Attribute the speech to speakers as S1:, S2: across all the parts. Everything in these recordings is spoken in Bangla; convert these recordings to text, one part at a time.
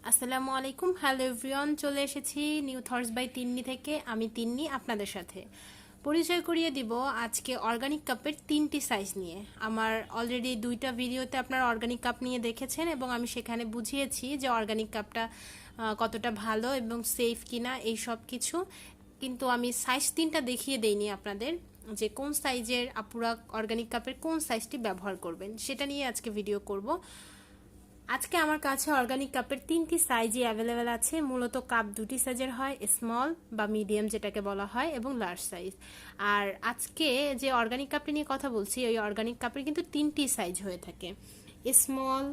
S1: আসসালামুয়ালাইকুম। হ্যালো এভরিওয়ান, চলে এসেছি নিউ থটস বাই তিন্নি থেকে। আমি তিন্নি আপনাদের সাথে পরিচয় করিয়ে দিব আজকে অর্গানিক কাপের 3টি সাইজ নিয়ে। আমার অলরেডি 2টা ভিডিওতে আপনারা অর্গানিক কাপ নিয়ে দেখেছেন এবং আমি সেখানে বুঝিয়েছি যে অর্গানিক কাপটা কতটা ভালো এবং সেফ কিনা এই সব কিছু, কিন্তু আমি সাইজ 3টা দেখিয়ে দেইনি আপনাদের যে কোন সাইজের আপুরা অর্গানিক কাপের কোন সাইজটি ব্যবহার করবেন সেটা নিয়ে আজকে ভিডিও করব। আজকে আমার কাছে অর্গানিক কাপের 3টি সাইজই অ্যাভেলেবেল আছে। মূলত কাপ 2টি সাইজের হয়, স্মল বা মিডিয়াম যেটাকে বলা হয় এবং লার্জ সাইজ। আর আজকে যে অর্গানিক কাপটি নিয়ে কথা বলছি ওই অর্গানিক কাপের কিন্তু 3টি সাইজ হয়ে থাকে, স্মল,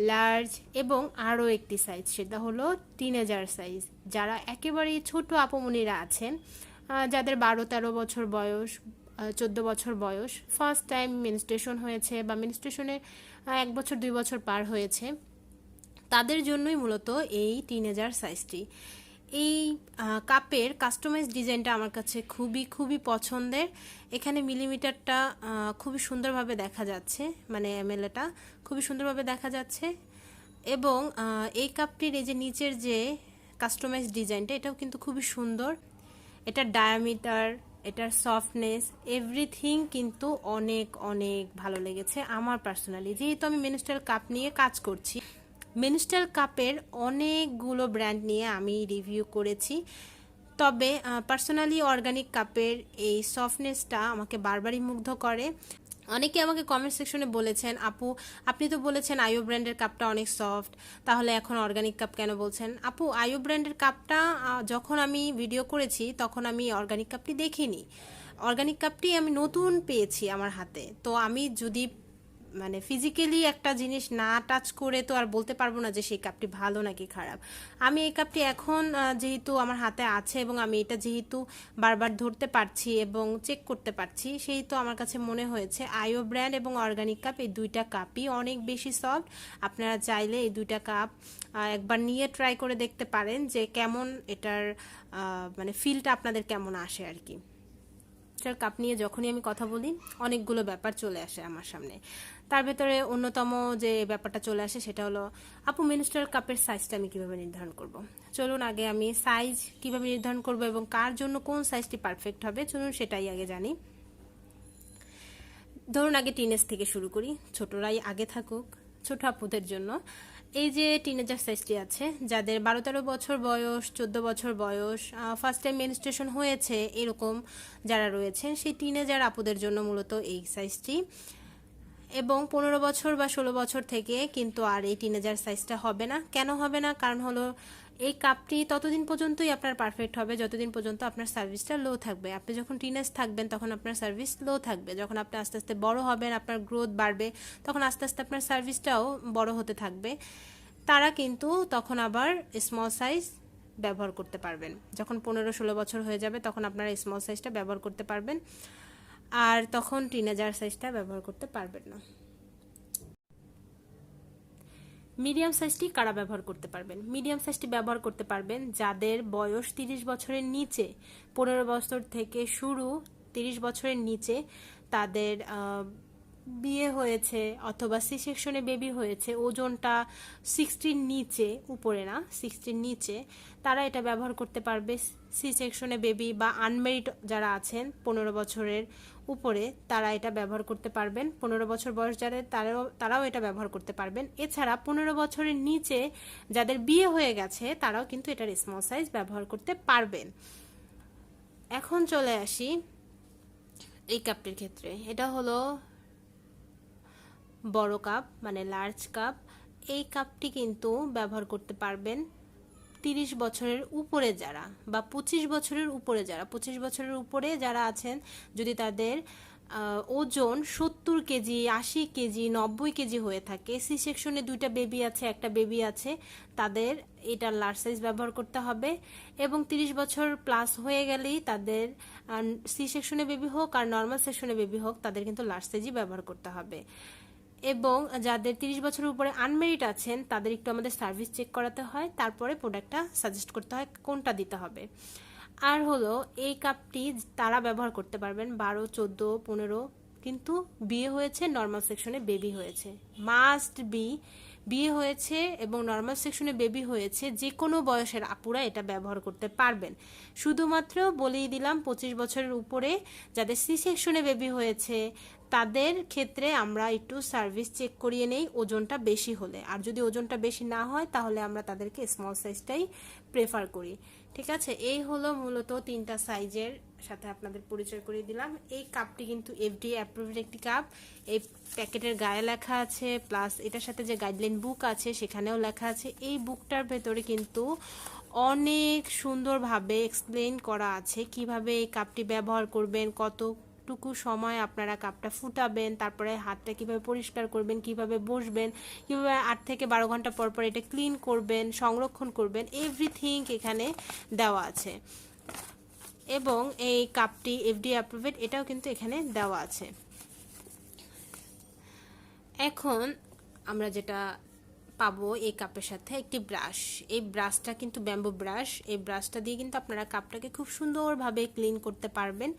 S1: লার্জ এবং আরও একটি সাইজ, সেটা হলো টিনেজার সাইজ। যারা একেবারেই ছোট আপুমনিরা আছেন, যাদের 12-13 বছর বয়স, 14 বছর বয়স, ফার্স্ট টাইম মেনস্ট্রুয়েশন হয়েছে বা মেনস্ট্রুয়েশনে 1 বছর 2 বছর পার হয়েছে, তাদের জন্যই মূলত এই টিনেজার সাইজটি। এই কাপের কাস্টমাইজ ডিজাইনটা আমার কাছে খুবই খুবই পছন্দের। এখানে মিলিমিটারটা খুবই সুন্দরভাবে দেখা যাচ্ছে, মানে এমএলটা খুবই সুন্দরভাবে দেখা যাচ্ছে। এবং এই কাপটির এই যে নিচের যে কাস্টমাইজ ডিজাইনটা, এটাও কিন্তু খুবই সুন্দর। এটার ডায়ামিটার, এটার সফটনেস, এভরিথিং কিন্তু অনেক অনেক ভালো লেগেছে আমার পার্সোনালি। যেহেতু আমি মেনস্ট্রুয়াল কাপ নিয়ে কাজ করছি, মেনস্ট্রুয়াল কাপের অনেকগুলো ব্র্যান্ড নিয়ে আমি রিভিউ করেছি, তবে পার্সোনালি অর্গানিক কাপের এই সফটনেসটা আমাকে বারবারই মুগ্ধ করে। অনেকে আমাকে কমেন্ট সেকশনে বলেছেন, আপু আপনি তো বলেছেন আইও ব্র্যান্ডের কাপটা অনেক সফট, তাহলে এখন অর্গানিক কাপ কেন বলছেন? আপু, আইও ব্র্যান্ডের কাপটা যখন আমি ভিডিও করেছি তখন আমি অর্গানিক কাপটি দেখিনি। অর্গানিক কাপটি আমি নতুন পেয়েছি আমার হাতে, তো আমি যদি মানে ফিজিক্যালি একটা জিনিস না টাচ করে তো আর বলতে পারবো না যে সেই কাপটি ভালো নাকি খারাপ। আমি এই কাপটি এখন যেহেতু আমার হাতে আছে এবং আমি এটা যেহেতু বারবার ধরতে পারছি এবং চেক করতে পারছি, সেই তো আমার কাছে মনে হয়েছে আইও ব্র্যান্ড এবং অর্গানিক কাপ এই দুইটা কাপই অনেক বেশি সফট। আপনারা চাইলে এই দুইটা কাপ একবার নিয়ে ট্রাই করে দেখতে পারেন যে কেমন এটার মানে ফিলটা আপনাদের কেমন আসে আর কি। কাপ নিয়ে যখনই আমি কথা বলি অনেকগুলো ব্যাপার চলে আসে আমার সামনে। তার ভেতরে অন্যতম যে ব্যাপারটা চলে আসে সেটা হলো, আপু মেনস্ট্রুয়াল কাপের সাইজটা আমি কিভাবে নির্ধারণ করব। চলুন আগে আমি সাইজ কিভাবে নির্ধারণ করব এবং কার জন্য কোন সাইজটি পারফেক্ট হবে চলুন সেটাই আগে জানি। ধরুন আগে টিনেজ থেকে শুরু করি, ছোটরাই আগে থাকুক, ছোট আপুদের জন্য। এই যে টিনেজার সাইজটি আছে, যাদের 12-13 বছর বয়স, 14 বছর বয়স, ফার্স্ট টাইম মেনস্ট্রুয়েশন হয়েছে এরকম যারা রয়েছে, সেই টিনেজার আপুদের জন্য মূলত এই সাইজটি। এবং 15 বছর বা 16 বছর থেকে কিন্তু আর এই টিনেজার সাইজটা হবে না। কেন হবে না? কারণ হলো এই কাপটি ততদিন পর্যন্তই আপনার পারফেক্ট হবে যতদিন পর্যন্ত আপনার সার্ভিসটা লো থাকবে। আপনি যখন টিনেজ থাকবেন তখন আপনার সার্ভিস লো থাকবে, যখন আপনি আস্তে আস্তে বড় হবেন, আপনার গ্রোথ বাড়বে, তখন আস্তে আস্তে আপনার সার্ভিসটাও বড় হতে থাকবে। তারা কিন্তু তখন আবার স্মল সাইজ ব্যবহার করতে পারবেন। যখন 15-16 বছর হয়ে যাবে তখন আপনারা স্মল সাইজটা ব্যবহার করতে পারবেন, আর তখন টিনেজার সাইজটা ব্যবহার করতে পারবেন না। মিডিয়াম সাইজটি কারা ব্যবহার করতে পারবেন? মিডিয়াম সাইজটি ব্যবহার করতে পারবেন যাদের বয়স 30 বছরের নিচে, 15 বছর থেকে শুরু, 30 বছরের নিচে, তাদের বিয়ে হয়েছে অথবা সি সেকশনে বেবি হয়েছে, ওজনটা 60-র নিচে, উপরে না 60-র নিচে, তারা এটা ব্যবহার করতে পারবে। সি সেকশনে বেবি বা আনমেরিড যারা আছেন 15 বছরের উপরে, তারা এটা ব্যবহার করতে পারবেন। 15 বছর বয়স যাদের তারাও এটা ব্যবহার করতে পারবেন। এছাড়া 15 বছরের নিচে যাদের বিয়ে হয়ে গেছে তারাও কিন্তু এটার স্মল সাইজ ব্যবহার করতে পারবেন। এখন চলে আসি এই কাপটির ক্ষেত্রে। এটা হলো বড় কাপ, মানে লার্জ কাপ। এই কাপটি কিন্তু ব্যবহার করতে পারবেন 30 বছরের উপরে যারা বা 25 বছরের উপরে যারা, 25 বছরের উপরে যারা আছেন, যদি তাদের ওজন 70 কেজি, 80 কেজি, 90 কেজি হয়ে থাকে, সি সেকশনে 2টা বেবি আছে, একটা বেবি আছে, তাদের এটা লার্জ সাইজ ব্যবহার করতে হবে। এবং 30 বছর প্লাস হয়ে গেলেই তাদের সি সেকশনে বেবি হোক আর নর্মাল সেকশনে বেবি হোক, তাদের কিন্তু লার্জ সাইজই ব্যবহার করতে হবে। এবং যাদের 30 বছরের উপরে আনমেরিড আছেন তাদের একটু আমাদের সার্ভিস চেক করাতে হয়, তারপরে প্রোডাক্টটা সাজেস্ট করতে হয় কোনটা দিতে হবে। আর হলো এই কাপটি তারা ব্যবহার করতে পারবেন 12, 14, 15 কিন্তু বিয়ে হয়েছে, নর্মাল সেকশনে বেবি হয়েছে। মাস্ট বি বিয়ে হয়েছে এবং নর্মাল সেকশনে বেবি হয়েছে যে কোনো বয়সের আপুরা এটা ব্যবহার করতে পারবেন। শুধুমাত্র বলেই দিলাম 25 বছরের উপরে যাদের সি সেকশনে বেবি হয়েছে তাদের ক্ষেত্রে আমরা একটু সার্ভিস চেক করিয়ে নেই ওজনটা বেশি হলে, আর যদি ওজনটা বেশি না হয় তাহলে আমরা তাদেরকে স্মল সাইজটাই প্রেফার করি। ঠিক আছে, এই হলো মূলত 3টা সাইজের সাথে আপনাদের পরিচয় করিয়ে দিলাম। এই কাপটি কিন্তু এফডিএ অ্যাপ্রুভড একটি কাপ। এই প্যাকেটের গায়ে লেখা আছে, প্লাস এটার সাথে যে গাইডলাইন বুক আছে সেখানেও লেখা আছে। এই বুকটার ভেতরে কিন্তু অনেক সুন্দরভাবে এক্সপ্লেন করা আছে কিভাবে এই কাপটি ব্যবহার করবেন, কতটুকু সময় আপনারা কাপটা ফুটাবেন, তারপরে হাতটা কিভাবে পরিষ্কার করবেন, কিভাবে বসবেন, কিভাবে 8 থেকে 12 ঘন্টা পর পর এটা ক্লিন করবেন, সংরক্ষণ করবেন, এভরিথিং এখানে দেওয়া আছে। এবং এই কাপটি এফডিএ অ্যাপ্রুভড এটাও কিন্তু এখানে দেওয়া আছে। এখন আমরা যেটা পাবো এই কাপের সাথে একটি ব্রাশ। এই ব্রাশটা কিন্তু ব্যাম্বু ব্রাশ। এই ব্রাশটা দিয়ে কিন্তু আপনারা কাপটাকে খুব সুন্দরভাবে ক্লিন করতে পারবেন।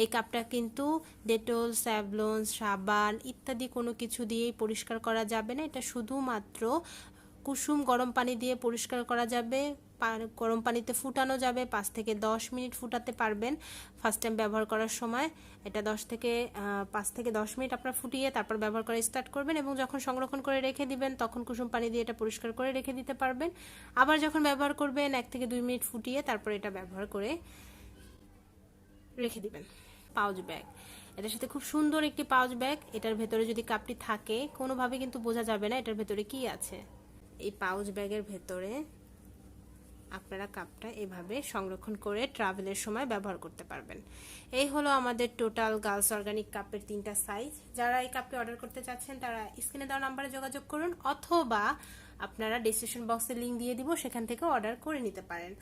S1: এই কাপটা কিন্তু ডেটল, স্যাভলন, সাবান ইত্যাদি কোনো কিছু দিয়েই পরিষ্কার করা যাবে না। এটা শুধুমাত্র কুসুম গরম পানি দিয়ে পরিষ্কার করা যাবে। গরম পানিতে ফুটানো যাবে, 5 থেকে 10 মিনিট ফুটাতে পারবেন ফার্স্ট টাইম ব্যবহার করার সময়। এটা 5 থেকে 10 মিনিট আপনারা ফুটিয়ে তারপর ব্যবহার করা স্টার্ট করবেন, এবং যখন সংরক্ষণ করে রেখে দিবেন তখন কুসুম পানি দিয়ে এটা পরিষ্কার করে রেখে দিতে পারবেন। আবার যখন ব্যবহার করবেন 1 থেকে 2 মিনিট ফুটিয়ে তারপর এটা ব্যবহার করে রেখে দিবেন। পাউচ ব্যাগ, এটার সাথে খুব সুন্দর একটি পাউচ ব্যাগ। এটার ভেতরে যদি কাপটি থাকে কোনোভাবে কিন্তু বোঝা যাবে না এটার ভেতরে কি আছে। এই পাউচ ব্যাগের ভেতরে আপনারা কাপটা এভাবে সংরক্ষণ করে ট্রাভেলের সময় ব্যবহার করতে পারবেন। এই হলো আমাদের টোটাল গার্লস অর্গানিক কাপের 3টা সাইজ। যারা এই কাপটি অর্ডার করতে চাচ্ছেন তারা স্ক্রিনে দেওয়া নাম্বারে যোগাযোগ করুন, অথবা আপনারা ডেসক্রিপশন বক্সে লিংক দিয়ে দিব, সেখান থেকে অর্ডার করে নিতে পারেন।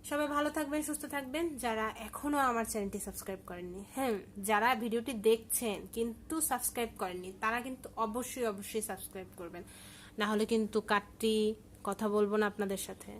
S1: সবাই ভালো থাকবেন, সুস্থ থাকবেন। যারা এখনো আমার চ্যানেলটি সাবস্ক্রাইব করেননি, হ্যাঁ যারা ভিডিওটি দেখছেন কিন্তু সাবস্ক্রাইব করেননি তারা কিন্তু অবশ্যই সাবস্ক্রাইব করবেন, না হলে কিন্তু কাটটি কথা বলবো না আপনাদের সাথে।